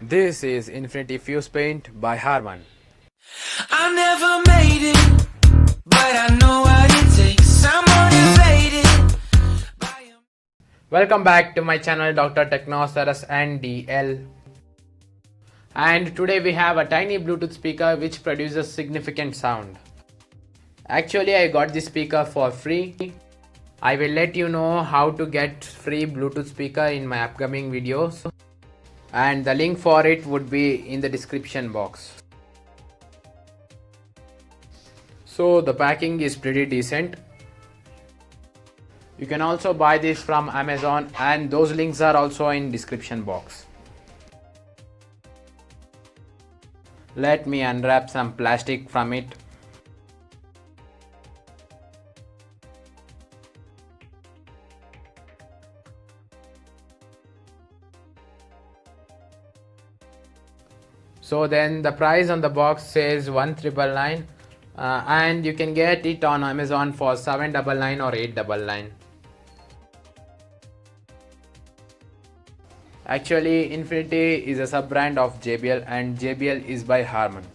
This is Infinity Fuze Pint by Harman. I never made it, but I know what it takes. I'm motivated by Welcome back to my channel Dr. Technosaurus and DL. And today we have a tiny Bluetooth speaker which produces significant sound. Actually, I got this speaker for free. I will let you know how to get free Bluetooth speaker in my upcoming videos. And the link for it would be in the description box. So the packing is pretty decent. You can also buy this from Amazon and those links are also in description box. Let me unwrap some plastic from it. So then the price on the box says 1,999 and you can get it on Amazon for 799 or 899. Actually, Infinity is a sub-brand of JBL and JBL is by Harman.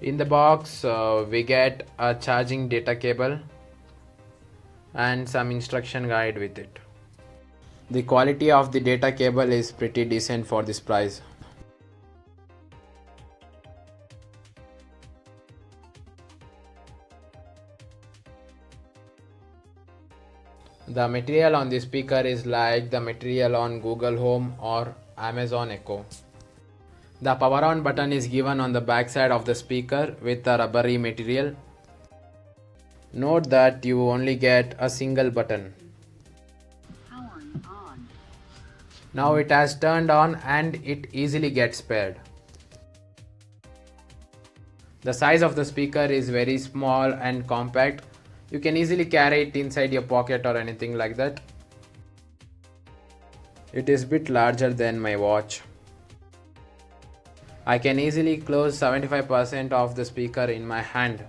In the box, we get a charging data cable and some instruction guide with it. The quality of the data cable is pretty decent for this price. The material on the speaker is like the material on Google Home or Amazon Echo. The power on button is given on the back side of the speaker with a rubbery material. Note that you only get a single button. Power on. Now it has turned on and it easily gets paired. The size of the speaker is very small and compact. You can easily carry it inside your pocket or anything like that. It is a bit larger than my watch. I can easily close 75% of the speaker in my hand.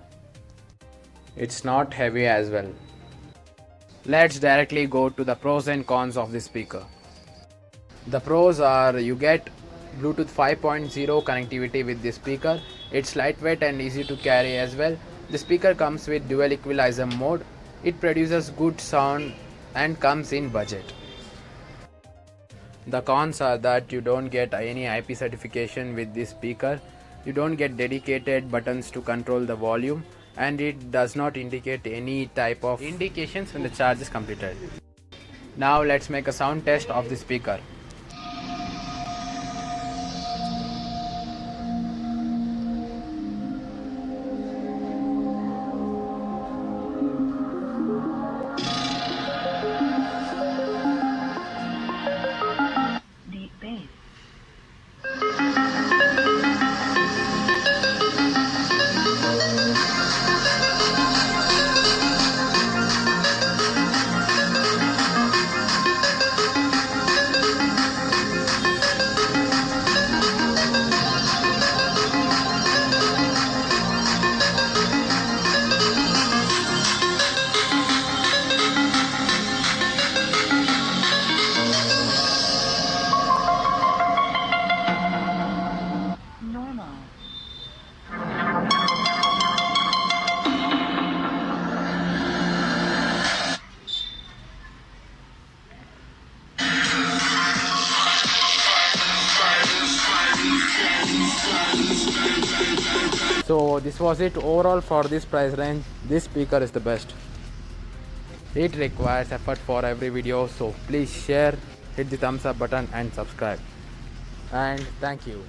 It's not heavy as well. Let's directly go to the pros and cons of this speaker. The pros are you get Bluetooth 5.0 connectivity with this speaker. It's lightweight and easy to carry as well. The speaker comes with Dualeqilizer mode. It produces good sound and comes in budget. The cons are that you don't get any IP certification with this speaker. You don't get dedicated buttons to control the volume and it does not indicate any type of indications when the charge is completed. Now let's make a sound test of the speaker. Deep bass. Normal. So this was it overall for this price range. This speaker is the best. It requires effort for every video, so please share, hit the thumbs up button and subscribe. And thank you.